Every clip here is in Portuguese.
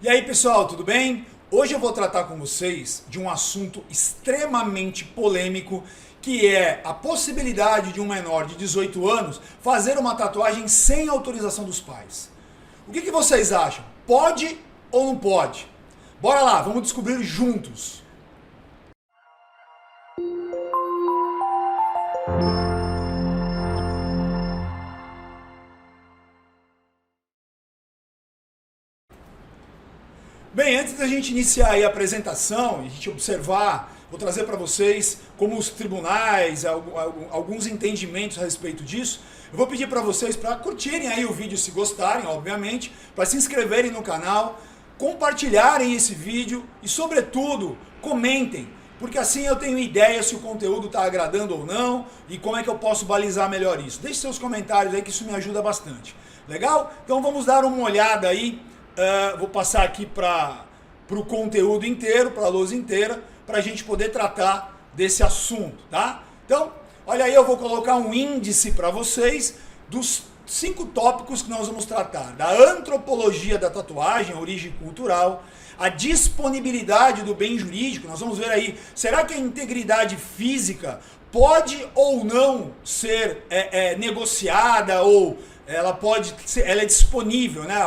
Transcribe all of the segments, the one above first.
E aí pessoal, tudo bem? Hoje eu vou tratar com vocês de um assunto extremamente polêmico, que é a possibilidade de um menor de 18 anos fazer uma tatuagem sem autorização dos pais. O que vocês acham? Pode ou não pode? Bora lá, vamos descobrir juntos. Bem, antes da gente iniciar aí a apresentação e a gente observar, vou trazer para vocês como os tribunais, alguns entendimentos a respeito disso. Eu vou pedir para vocês para curtirem aí o vídeo se gostarem, obviamente, para se inscreverem no canal, compartilharem esse vídeo e, sobretudo, comentem, porque assim eu tenho ideia se o conteúdo está agradando ou não e como é que eu posso balizar melhor isso. Deixe seus comentários aí que isso me ajuda bastante. Legal? Então vamos dar uma olhada aí. Vou passar aqui para o conteúdo inteiro, para a lousa inteira, para a gente poder tratar desse assunto, tá? Então, olha aí, eu vou colocar um índice para vocês dos 5 tópicos que nós vamos tratar. Da antropologia da tatuagem, a origem cultural, a disponibilidade do bem jurídico, nós vamos ver aí, será que a integridade física pode ou não ser negociada ou ela é disponível, né?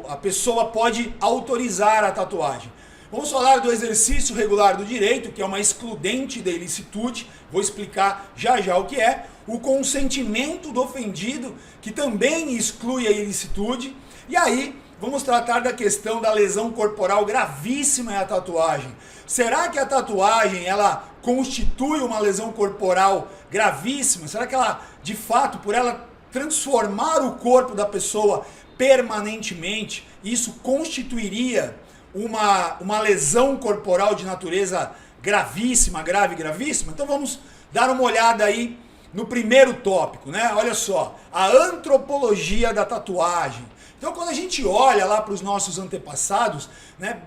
A pessoa pode autorizar a tatuagem. Vamos falar do exercício regular do direito, que é uma excludente da ilicitude, vou explicar já já o que é. O consentimento do ofendido, que também exclui a ilicitude. E aí, vamos tratar da questão da lesão corporal gravíssima à tatuagem. Será que a tatuagem, ela constitui uma lesão corporal gravíssima? Será que ela, de fato, por ela transformar o corpo da pessoa permanentemente, isso constituiria uma lesão corporal de natureza gravíssima, gravíssima? Então vamos dar uma olhada aí no primeiro tópico, né? Olha só, a antropologia da tatuagem. Então quando a gente olha lá para os nossos antepassados, né,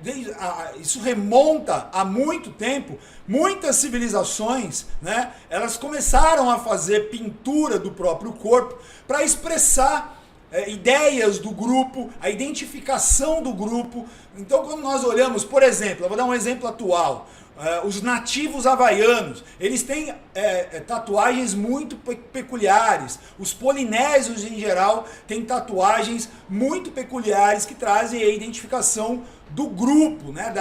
isso remonta a muito tempo, muitas civilizações, né, elas começaram a fazer pintura do próprio corpo para expressar ideias do grupo, a identificação do grupo. Então quando nós olhamos, por exemplo, eu vou dar um exemplo atual, os nativos havaianos, eles têm tatuagens muito peculiares. Os polinésios em geral têm tatuagens muito peculiares que trazem a identificação do grupo, né,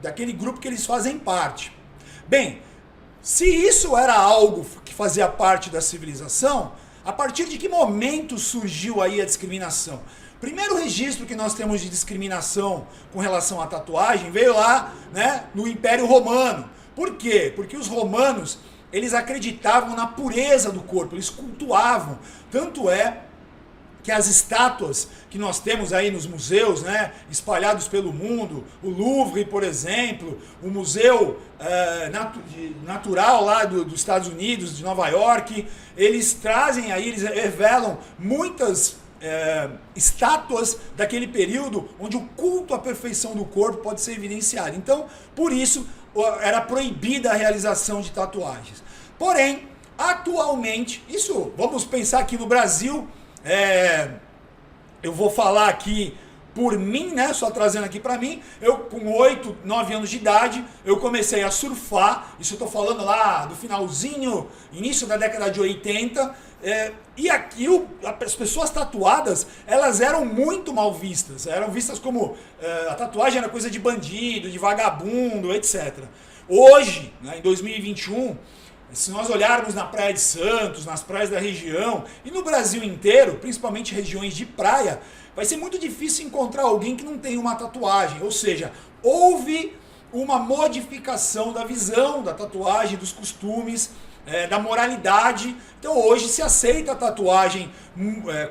daquele grupo que eles fazem parte. Bem, se isso era algo que fazia parte da civilização, a partir de que momento surgiu aí a discriminação? Primeiro registro que nós temos de discriminação com relação à tatuagem veio lá, né, no Império Romano. Por quê? Porque os romanos, eles acreditavam na pureza do corpo, eles cultuavam. Tanto é que as estátuas que nós temos aí nos museus, né, espalhados pelo mundo, o Louvre, por exemplo, o Museu Natural lá dos Estados Unidos, de Nova York, eles trazem aí, eles revelam muitas estátuas daquele período onde o culto à perfeição do corpo pode ser evidenciado. Então, por isso, era proibida a realização de tatuagens. Porém, atualmente, isso, vamos pensar aqui no Brasil, eu vou falar aqui por mim, né? Só trazendo aqui pra mim, eu com 8, 9 anos de idade, eu comecei a surfar, isso eu tô falando lá do finalzinho, início da década de 80, e aqui as pessoas tatuadas, elas eram muito mal vistas, eram vistas como a tatuagem era coisa de bandido, de vagabundo, etc. Hoje, né, em 2021, se nós olharmos na Praia de Santos, nas praias da região e no Brasil inteiro, principalmente regiões de praia, vai ser muito difícil encontrar alguém que não tenha uma tatuagem. Ou seja, houve uma modificação da visão da tatuagem, dos costumes, da moralidade. Então hoje se aceita a tatuagem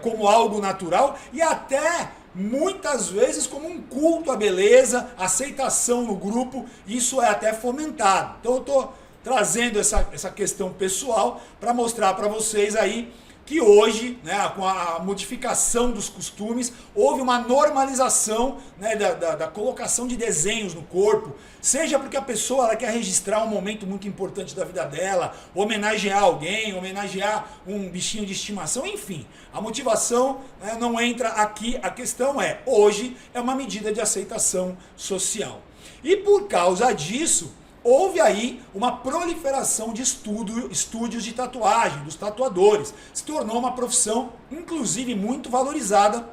como algo natural e até muitas vezes como um culto à beleza, aceitação no grupo, isso é até fomentado. Então eu estou trazendo essa questão pessoal para mostrar para vocês aí que hoje, né, com a modificação dos costumes, houve uma normalização, né, da colocação de desenhos no corpo, seja porque a pessoa ela quer registrar um momento muito importante da vida dela, homenagear alguém, homenagear um bichinho de estimação, enfim. A motivação, né, não entra aqui, a questão hoje é uma medida de aceitação social. E por causa disso, houve aí uma proliferação de estúdios de tatuagem, dos tatuadores. Se tornou uma profissão, inclusive, muito valorizada,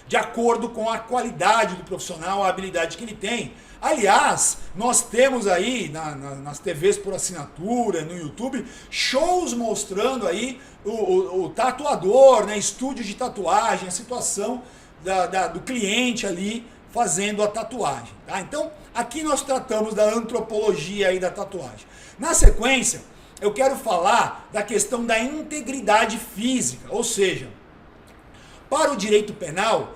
de acordo com a qualidade do profissional, a habilidade que ele tem. Aliás, nós temos aí nas TVs por assinatura, no YouTube, shows mostrando aí o tatuador, né, estúdio de tatuagem, a situação do cliente ali fazendo a tatuagem. Tá? Então, aqui nós tratamos da antropologia aí da tatuagem. Na sequência, eu quero falar da questão da integridade física, ou seja, para o direito penal,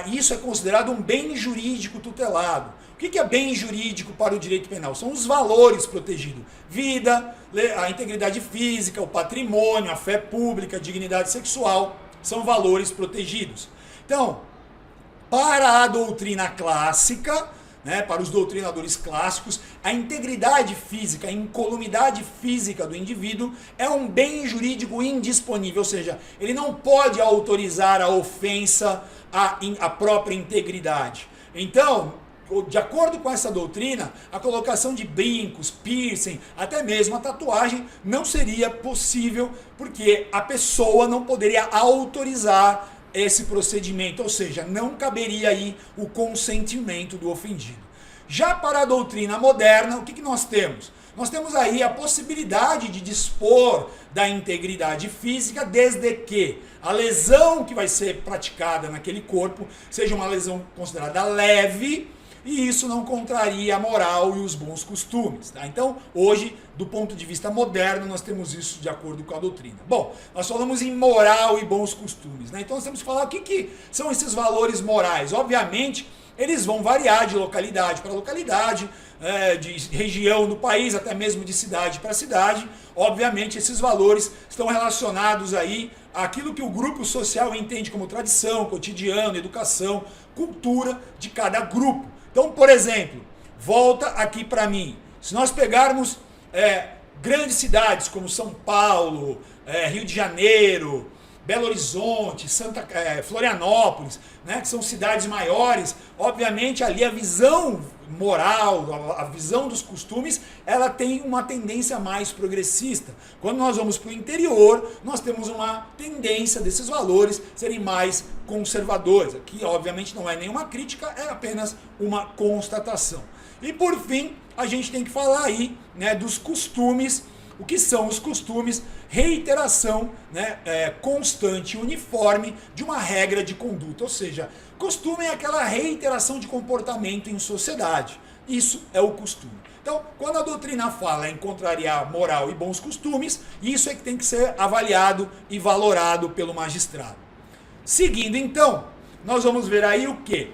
isso é considerado um bem jurídico tutelado. O que é bem jurídico para o direito penal? São os valores protegidos. Vida, a integridade física, o patrimônio, a fé pública, a dignidade sexual, são valores protegidos. Então, para a doutrina clássica, né, para os doutrinadores clássicos, a integridade física, a incolumidade física do indivíduo é um bem jurídico indisponível, ou seja, ele não pode autorizar a ofensa à própria integridade. Então, de acordo com essa doutrina, a colocação de brincos, piercing, até mesmo a tatuagem não seria possível, porque a pessoa não poderia autorizar esse procedimento, ou seja, não caberia aí o consentimento do ofendido. Já para a doutrina moderna, o que nós temos? Nós temos aí a possibilidade de dispor da integridade física, desde que a lesão que vai ser praticada naquele corpo seja uma lesão considerada leve, e isso não contraria a moral e os bons costumes. Tá? Então, hoje, do ponto de vista moderno, nós temos isso de acordo com a doutrina. Bom, nós falamos em moral e bons costumes. Né? Então, nós temos que falar o que são esses valores morais. Obviamente, eles vão variar de localidade para localidade, de região do país, até mesmo de cidade para cidade. Obviamente, esses valores estão relacionados aí àquilo que o grupo social entende como tradição, cotidiano, educação, cultura de cada grupo. Então, por exemplo, volta aqui para mim. Se nós pegarmos grandes cidades como São Paulo, Rio de Janeiro, Belo Horizonte, Florianópolis, né, que são cidades maiores, obviamente ali a visão moral, a visão dos costumes, ela tem uma tendência mais progressista. Quando nós vamos para o interior, nós temos uma tendência desses valores serem mais conservadores. Aqui, obviamente, não é nenhuma crítica, é apenas uma constatação. E por fim, a gente tem que falar aí, né, dos costumes. O que são os costumes? Reiteração, né, constante e uniforme de uma regra de conduta. Ou seja, costume é aquela reiteração de comportamento em sociedade. Isso é o costume. Então, quando a doutrina fala em contrariar moral e bons costumes, isso é que tem que ser avaliado e valorado pelo magistrado. Seguindo, então, nós vamos ver aí o quê?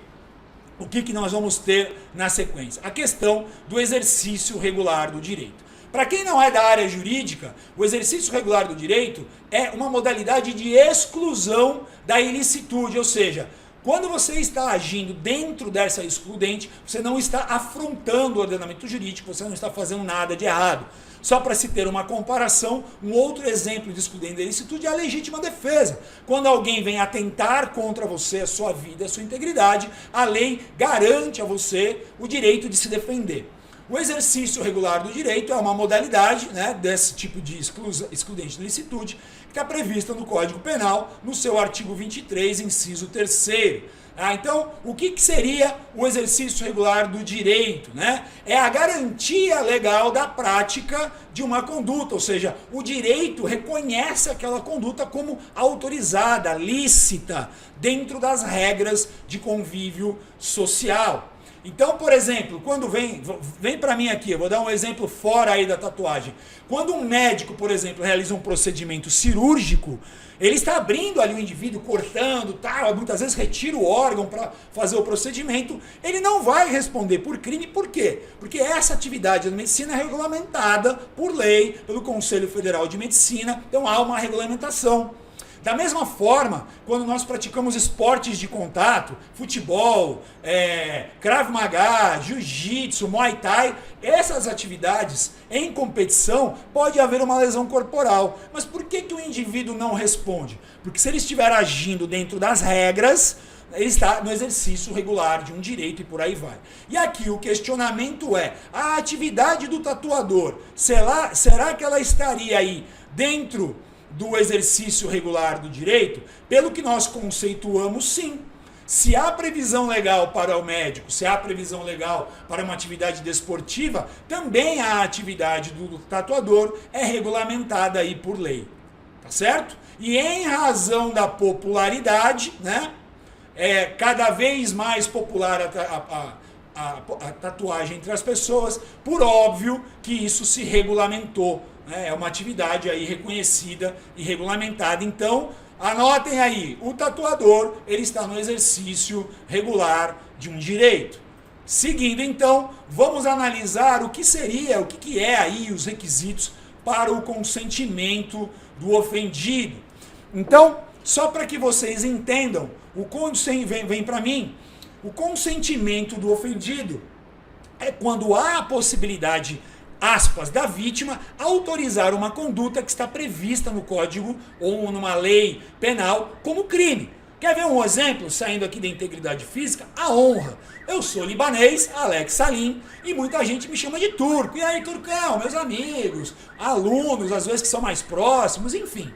O que nós vamos ter na sequência? A questão do exercício regular do direito. Para quem não é da área jurídica, o exercício regular do direito é uma modalidade de exclusão da ilicitude, ou seja, quando você está agindo dentro dessa excludente, você não está afrontando o ordenamento jurídico, você não está fazendo nada de errado. Só para se ter uma comparação, um outro exemplo de excludente da ilicitude é a legítima defesa. Quando alguém vem atentar contra você, a sua vida, a sua integridade, a lei garante a você o direito de se defender. O exercício regular do direito é uma modalidade, né, desse tipo de excludente de ilicitude, que está prevista no Código Penal, no seu artigo 23, inciso 3º. Então, o que seria o exercício regular do direito? Né? É a garantia legal da prática de uma conduta, ou seja, o direito reconhece aquela conduta como autorizada, lícita, dentro das regras de convívio social. Então, por exemplo, quando vem para mim aqui, eu vou dar um exemplo fora aí da tatuagem. Quando um médico, por exemplo, realiza um procedimento cirúrgico, ele está abrindo ali o indivíduo, cortando, tal, muitas vezes retira o órgão para fazer o procedimento, ele não vai responder por crime, por quê? Porque essa atividade da medicina é regulamentada por lei, pelo Conselho Federal de Medicina, então há uma regulamentação. Da mesma forma, quando nós praticamos esportes de contato, futebol, Krav Maga, Jiu-Jitsu, Muay Thai, essas atividades em competição pode haver uma lesão corporal. Mas por que o indivíduo não responde? Porque se ele estiver agindo dentro das regras, ele está no exercício regular de um direito e por aí vai. E aqui o questionamento é, a atividade do tatuador, será que ela estaria aí dentro do exercício regular do direito? Pelo que nós conceituamos, sim. Se há previsão legal para o médico, se há previsão legal para uma atividade desportiva, também a atividade do tatuador é regulamentada aí por lei. Tá certo? E em razão da popularidade, né, é cada vez mais popular a tatuagem entre as pessoas, por óbvio que isso se regulamentou. É uma atividade aí reconhecida e regulamentada. Então, anotem aí, o tatuador ele está no exercício regular de um direito. Seguindo, então, vamos analisar o que é aí os requisitos para o consentimento do ofendido. Então, só para que vocês entendam, vem para mim, o consentimento do ofendido é quando há a possibilidade, aspas, da vítima autorizar uma conduta que está prevista no Código ou numa lei penal como crime. Quer ver um exemplo, saindo aqui da integridade física? A honra. Eu sou libanês, Alex Salim, e muita gente me chama de turco. E aí, turcão, meus amigos, alunos, às vezes que são mais próximos, enfim.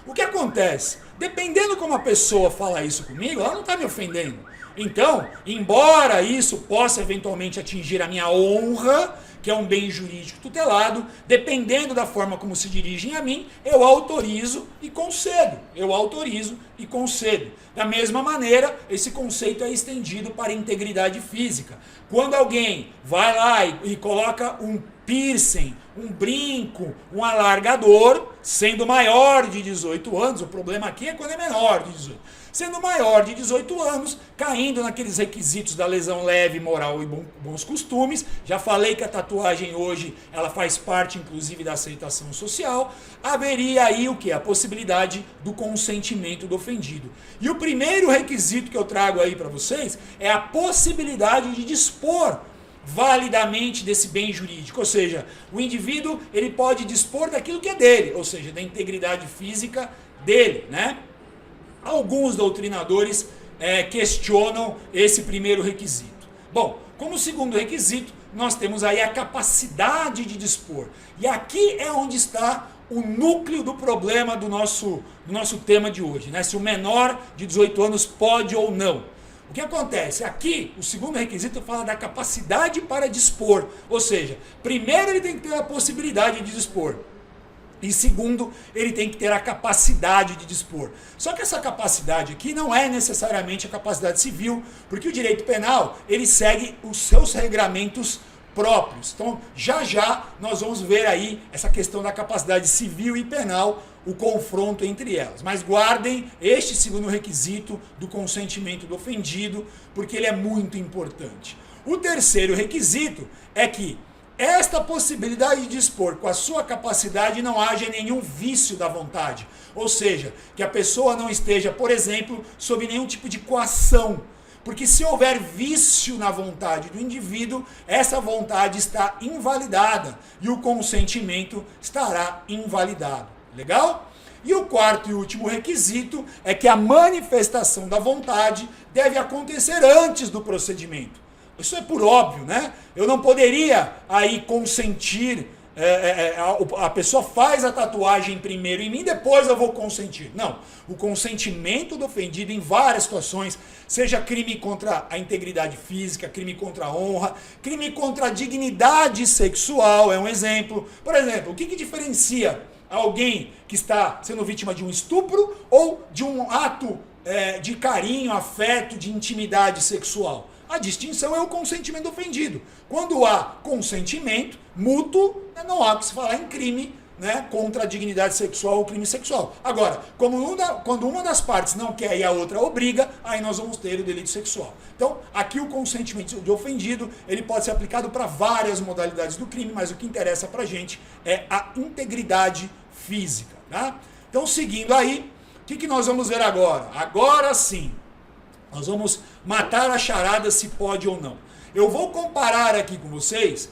O que acontece? Dependendo como a pessoa fala isso comigo, ela não está me ofendendo. Então, embora isso possa eventualmente atingir a minha honra, que é um bem jurídico tutelado, dependendo da forma como se dirigem a mim, eu autorizo e concedo. Eu autorizo e concedo. Da mesma maneira, esse conceito é estendido para a integridade física. Quando alguém vai lá e coloca um piercing, um brinco, um alargador, sendo maior de 18 anos, o problema aqui é quando é menor de 18, sendo maior de 18 anos, caindo naqueles requisitos da lesão leve, moral e bons costumes. Já falei que a tatuagem hoje, ela faz parte inclusive da aceitação social. Haveria aí o que? A possibilidade do consentimento do ofendido. E o primeiro requisito que eu trago aí para vocês é a possibilidade de dispor validamente desse bem jurídico, ou seja, o indivíduo ele pode dispor daquilo que é dele, ou seja, da integridade física dele, né? Alguns doutrinadores questionam esse primeiro requisito. Bom, como segundo requisito, nós temos aí a capacidade de dispor. E aqui é onde está o núcleo do problema do nosso tema de hoje, né? Se o menor de 18 anos pode ou não. O que acontece? Aqui, o segundo requisito fala da capacidade para dispor. Ou seja, primeiro ele tem que ter a possibilidade de dispor. E segundo, ele tem que ter a capacidade de dispor. Só que essa capacidade aqui não é necessariamente a capacidade civil, porque o direito penal, ele segue os seus regramentos próprios. Então, já nós vamos ver aí essa questão da capacidade civil e penal, o confronto entre elas. Mas guardem este segundo requisito do consentimento do ofendido, porque ele é muito importante. O terceiro requisito é que esta possibilidade de dispor com a sua capacidade não haja nenhum vício da vontade. Ou seja, que a pessoa não esteja, por exemplo, sob nenhum tipo de coação. Porque se houver vício na vontade do indivíduo, essa vontade está invalidada e o consentimento estará invalidado. Legal? E o quarto e último requisito é que a manifestação da vontade deve acontecer antes do procedimento. Isso é por óbvio, né? Eu não poderia aí consentir, a pessoa faz a tatuagem primeiro em mim, depois eu vou consentir. Não, o consentimento do ofendido em várias situações, seja crime contra a integridade física, crime contra a honra, crime contra a dignidade sexual, é um exemplo. Por exemplo, o que diferencia alguém que está sendo vítima de um estupro ou de um ato de carinho, afeto, de intimidade sexual? A distinção é o consentimento ofendido. Quando há consentimento mútuo, não há que se falar em crime, né, contra a dignidade sexual ou crime sexual. Agora, quando uma das partes não quer e a outra obriga, aí nós vamos ter o delito sexual. Então, aqui o consentimento de ofendido, ele pode ser aplicado para várias modalidades do crime, mas o que interessa para a gente é a integridade física. Tá? Então, seguindo aí, o que nós vamos ver agora? Agora sim, nós vamos matar a charada se pode ou não. Eu vou comparar aqui com vocês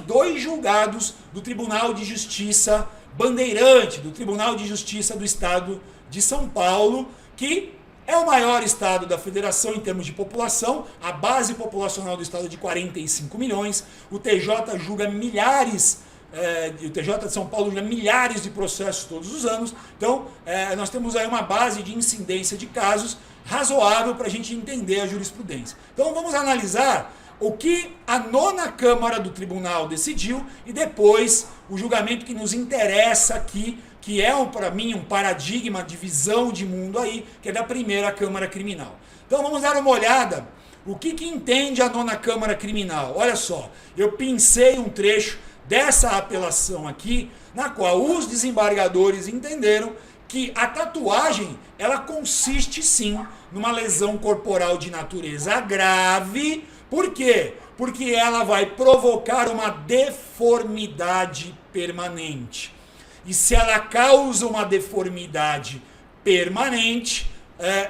dois julgados do Tribunal de Justiça Bandeirante, do Tribunal de Justiça do Estado de São Paulo, que é o maior estado da federação em termos de população, a base populacional do estado é de 45 milhões, o TJ julga milhares, o TJ de São Paulo julga milhares de processos todos os anos, então nós temos aí uma base de incidência de casos razoável para a gente entender a jurisprudência. Então vamos analisar o que a 9ª Câmara do Tribunal decidiu e depois o julgamento que nos interessa aqui, que é, para mim, um paradigma de visão de mundo aí, que é da 1ª Câmara Criminal. Então vamos dar uma olhada, o que entende a 9ª Câmara Criminal. Olha só, eu pincei um trecho dessa apelação aqui, na qual os desembargadores entenderam que a tatuagem, ela consiste sim numa lesão corporal de natureza grave. Por quê? Porque ela vai provocar uma deformidade permanente. E se ela causa uma deformidade permanente,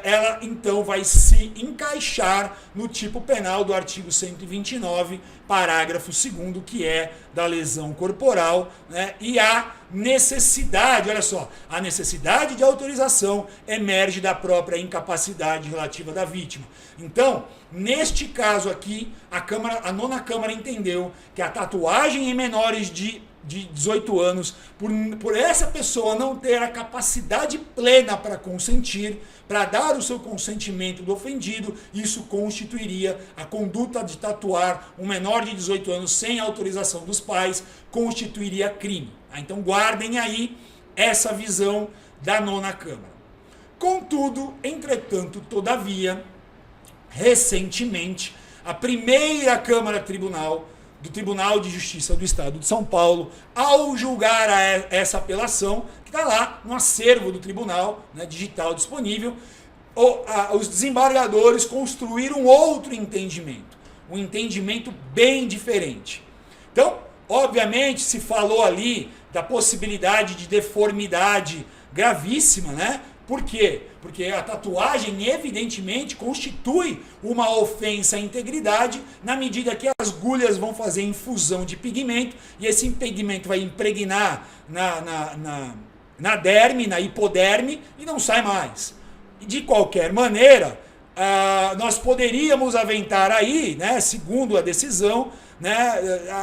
ela então vai se encaixar no tipo penal do artigo 129, parágrafo 2º, que é da lesão corporal, né? E a necessidade, olha só, a necessidade de autorização emerge da própria incapacidade relativa da vítima. Então, neste caso aqui, a 9ª Câmara entendeu que a tatuagem em menores de 18 anos, por essa pessoa não ter a capacidade plena para consentir, para dar o seu consentimento do ofendido, isso constituiria a conduta de tatuar um menor de 18 anos sem autorização dos pais, constituiria crime. Então guardem aí essa visão da 9ª Câmara. Contudo, entretanto, todavia, recentemente, a 1ª Câmara do Tribunal de Justiça do Estado de São Paulo, ao julgar essa apelação, que está lá no acervo do tribunal, né, digital disponível, os desembargadores construíram outro entendimento, um entendimento bem diferente. Então, obviamente, se falou ali da possibilidade de deformidade gravíssima, né? Por quê? Porque a tatuagem, evidentemente, constitui uma ofensa à integridade na medida que as agulhas vão fazer infusão de pigmento e esse pigmento vai impregnar na derme, na hipoderme e não sai mais. E de qualquer maneira, nós poderíamos aventar aí, né, segundo a decisão, né,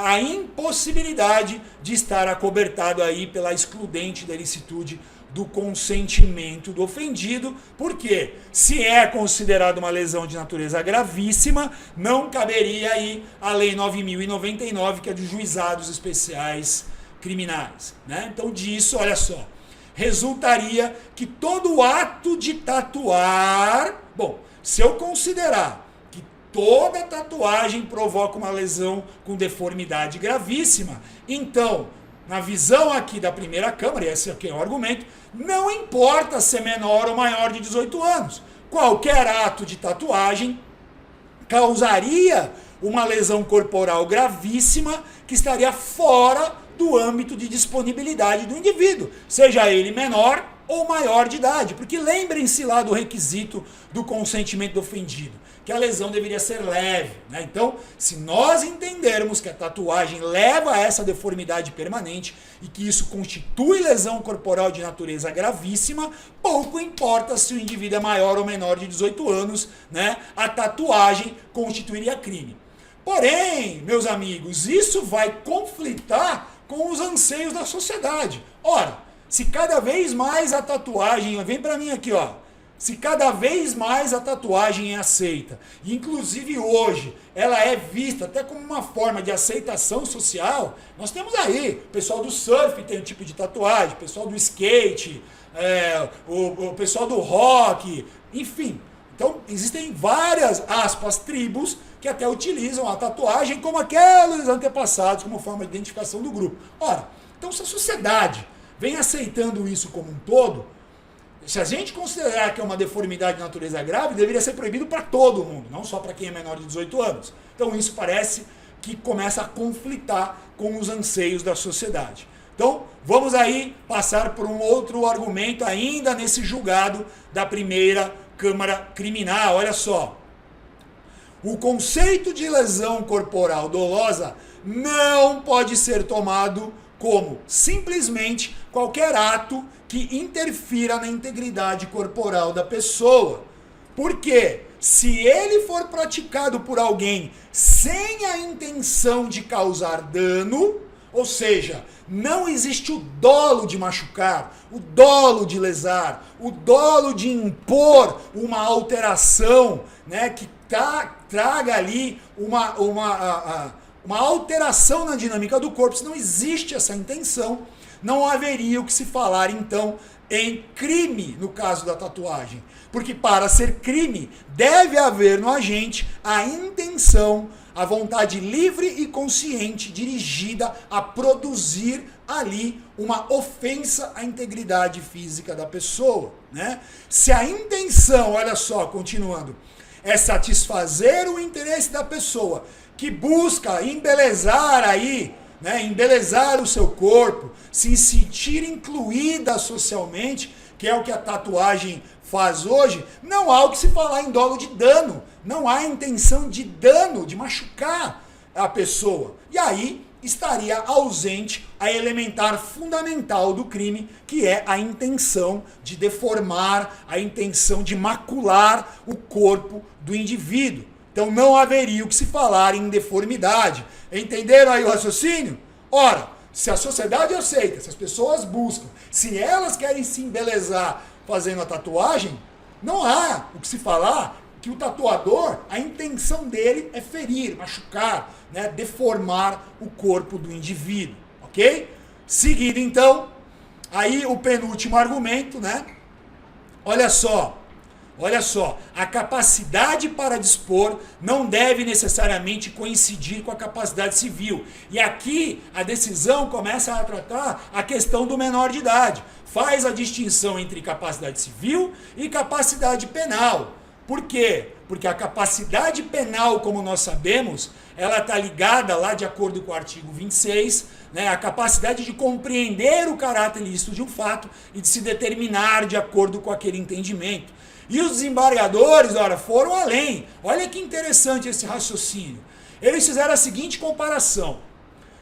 a impossibilidade de estar acobertado aí pela excludente da ilicitude do consentimento do ofendido, porque se é considerado uma lesão de natureza gravíssima, não caberia aí a Lei 9.099, que é dos juizados especiais criminais, né? Então disso, olha só, resultaria que todo ato de tatuar, bom, se eu considerar que toda tatuagem provoca uma lesão com deformidade gravíssima, então, na visão aqui da 1ª Câmara, e esse aqui é o argumento, não importa ser menor ou maior de 18 anos. Qualquer ato de tatuagem causaria uma lesão corporal gravíssima que estaria fora do âmbito de disponibilidade do indivíduo, seja ele menor ou maior de idade, porque lembrem-se lá do requisito do consentimento do ofendido, que a lesão deveria ser leve, né? Então, se nós entendermos que a tatuagem leva a essa deformidade permanente e que isso constitui lesão corporal de natureza gravíssima, pouco importa se o indivíduo é maior ou menor de 18 anos, né? A tatuagem constituiria crime. Porém, meus amigos, isso vai conflitar com os anseios da sociedade. Ora, se cada vez mais a tatuagem, vem para mim aqui, ó, se cada vez mais a tatuagem é aceita, e inclusive hoje ela é vista até como uma forma de aceitação social, nós temos aí, o pessoal do surf tem um tipo de tatuagem, o pessoal do skate, o pessoal do rock, enfim, Então, existem várias, aspas, tribos que até utilizam a tatuagem como aqueles antepassados, como forma de identificação do grupo. Ora, então se a sociedade vem aceitando isso como um todo, se a gente considerar que é uma deformidade de natureza grave, deveria ser proibido para todo mundo, não só para quem é menor de 18 anos. Então isso parece que começa a conflitar com os anseios da sociedade. Então, vamos aí passar por um outro argumento ainda nesse julgado da primeira Câmara Criminal. Olha só. O conceito de lesão corporal dolosa não pode ser tomado como simplesmente qualquer ato que interfira na integridade corporal da pessoa. Por quê? Se ele for praticado por alguém sem a intenção de causar dano, ou seja, não existe o dolo de machucar, o dolo de lesar, o dolo de impor uma alteração, né, que traga ali uma alteração na dinâmica do corpo. Se não existe essa intenção, não haveria o que se falar, então, em crime no caso da tatuagem. Porque para ser crime, deve haver no agente a intenção, a vontade livre e consciente dirigida a produzir ali uma ofensa à integridade física da pessoa, né? Se a intenção, olha só, continuando, é satisfazer o interesse da pessoa que busca embelezar aí, né, embelezar o seu corpo, se sentir incluída socialmente, que é o que a tatuagem faz hoje, não há o que se falar em dolo de dano, não há intenção de dano, de machucar a pessoa. E aí estaria ausente a elementar fundamental do crime, que é a intenção de deformar, a intenção de macular o corpo do indivíduo. Então não haveria o que se falar em deformidade. Entenderam aí o raciocínio? Ora, se a sociedade aceita, se as pessoas buscam, se elas querem se embelezar fazendo a tatuagem, não há o que se falar que o tatuador, a intenção dele é ferir, machucar, né, deformar o corpo do indivíduo, ok? Seguido então, aí o penúltimo argumento, né? Olha só, a capacidade para dispor não deve necessariamente coincidir com a capacidade civil. E aqui a decisão começa a tratar a questão do menor de idade. Faz a distinção entre capacidade civil e capacidade penal. Por quê? Porque a capacidade penal, como nós sabemos, ela está ligada lá de acordo com o artigo 26, né, a capacidade de compreender o caráter ilícito de um fato e de se determinar de acordo com aquele entendimento. E os desembargadores, ora, foram além. Olha que interessante esse raciocínio. Eles fizeram a seguinte comparação.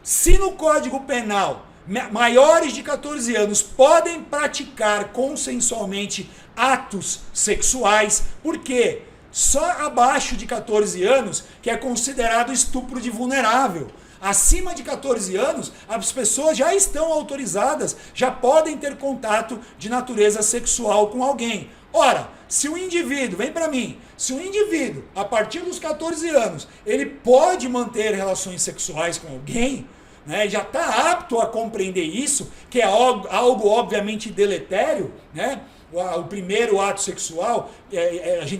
Se no Código Penal maiores de 14 anos podem praticar consensualmente atos sexuais, por quê? Só abaixo de 14 anos que é considerado estupro de vulnerável. Acima de 14 anos, as pessoas já estão autorizadas, já podem ter contato de natureza sexual com alguém. Ora, se o indivíduo, vem para mim, se o indivíduo, a partir dos 14 anos, ele pode manter relações sexuais com alguém, né, já está apto a compreender isso, que é algo obviamente deletério, né? O primeiro ato sexual,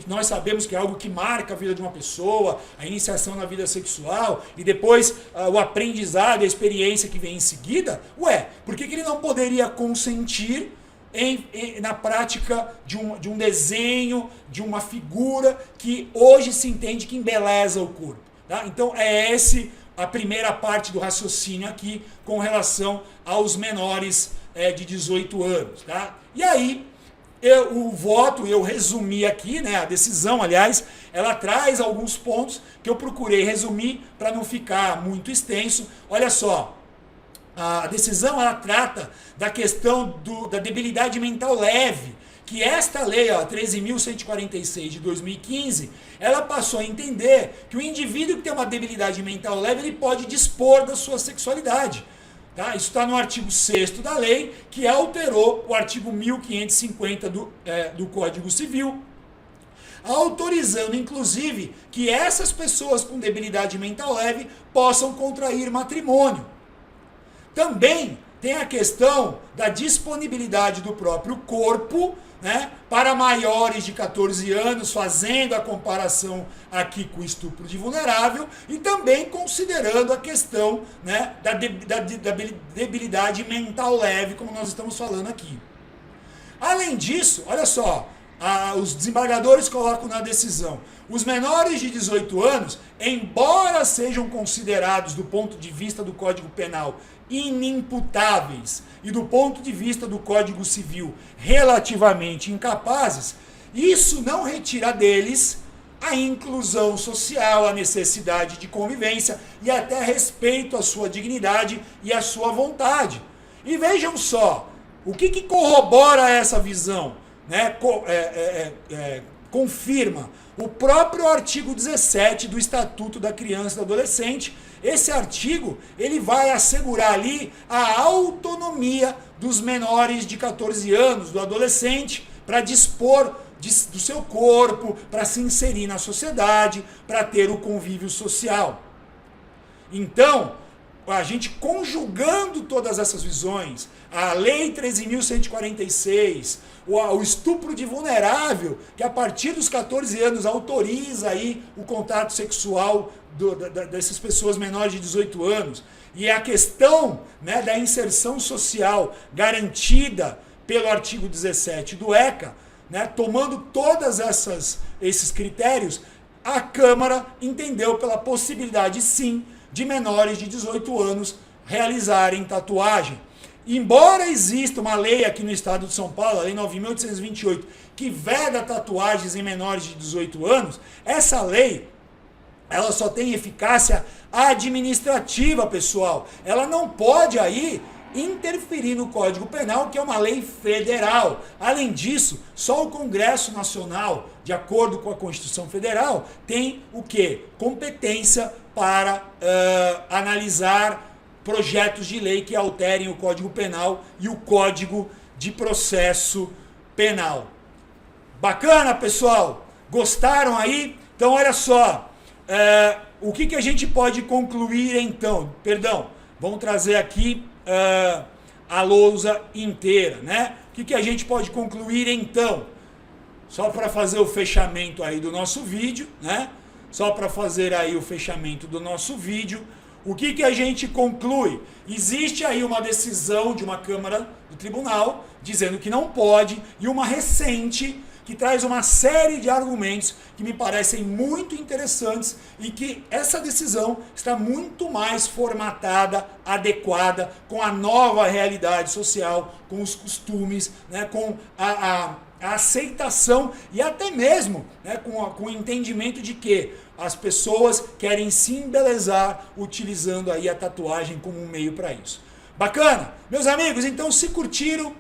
nós sabemos que é algo que marca a vida de uma pessoa, a iniciação na vida sexual, e depois o aprendizado, a experiência que vem em seguida. Por que ele não poderia consentir na prática de um desenho, de uma figura que hoje se entende que embeleza o corpo? Tá? Então a primeira parte do raciocínio aqui com relação aos menores de 18 anos. Tá? E aí, eu resumi aqui, né, a decisão, aliás, ela traz alguns pontos que eu procurei resumir para não ficar muito extenso. Olha só, a decisão ela trata da questão da debilidade mental leve, que esta lei, 13.146 de 2015, ela passou a entender que o indivíduo que tem uma debilidade mental leve, ele pode dispor da sua sexualidade. Tá? Isso está no artigo 6º da lei, que alterou o artigo 1550 do Código Civil, autorizando, inclusive, que essas pessoas com debilidade mental leve possam contrair matrimônio. Também tem a questão da disponibilidade do próprio corpo, né, para maiores de 14 anos, fazendo a comparação aqui com o estupro de vulnerável e também considerando a questão, né, da debilidade mental leve, como nós estamos falando aqui. Além disso, olha só, os desembargadores colocam na decisão, os menores de 18 anos, embora sejam considerados do ponto de vista do Código Penal inimputáveis e do ponto de vista do Código Civil relativamente incapazes, isso não retira deles a inclusão social, a necessidade de convivência e até respeito à sua dignidade e à sua vontade. E vejam só, o que corrobora essa visão? Né? Confirma o próprio artigo 17 do Estatuto da Criança e do Adolescente. Esse artigo ele vai assegurar ali a autonomia dos menores de 14 anos, do adolescente, para dispor do seu corpo, para se inserir na sociedade, para ter o convívio social. Então, a gente conjugando todas essas visões, a Lei 13.146, o estupro de vulnerável, que a partir dos 14 anos autoriza aí o contato sexual dessas pessoas menores de 18 anos, e a questão, né, da inserção social garantida pelo artigo 17 do ECA, né, tomando todos esses critérios, a Câmara entendeu pela possibilidade, sim, de menores de 18 anos realizarem tatuagem. Embora exista uma lei aqui no estado de São Paulo, a Lei 9.828, que veda tatuagens em menores de 18 anos, essa lei ela só tem eficácia administrativa, pessoal. Ela não pode aí interferir no Código Penal, que é uma lei federal. Além disso, só o Congresso Nacional, de acordo com a Constituição Federal, tem o quê? Competência para analisar projetos de lei que alterem o Código Penal e o Código de Processo Penal. Bacana, pessoal? Gostaram aí? Então, olha só. O que a gente pode concluir, então? Perdão, vamos trazer aqui a lousa inteira, né? O que a gente pode concluir, então? Só para fazer o fechamento aí do nosso vídeo, né? Só para fazer aí o fechamento do nosso vídeo, o que a gente conclui? Existe aí uma decisão de uma Câmara do Tribunal dizendo que não pode, e uma recente que traz uma série de argumentos que me parecem muito interessantes e que essa decisão está muito mais formatada, adequada com a nova realidade social, com os costumes, né, com a aceitação e até mesmo, né, com o entendimento de que as pessoas querem se embelezar utilizando aí a tatuagem como um meio para isso. Bacana? Meus amigos, então se curtiram,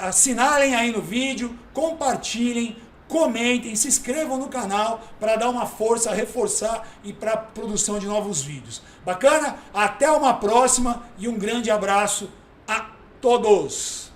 assinalem aí no vídeo, compartilhem, comentem, se inscrevam no canal para dar uma força, reforçar e para a produção de novos vídeos. Bacana? Até uma próxima e um grande abraço a todos!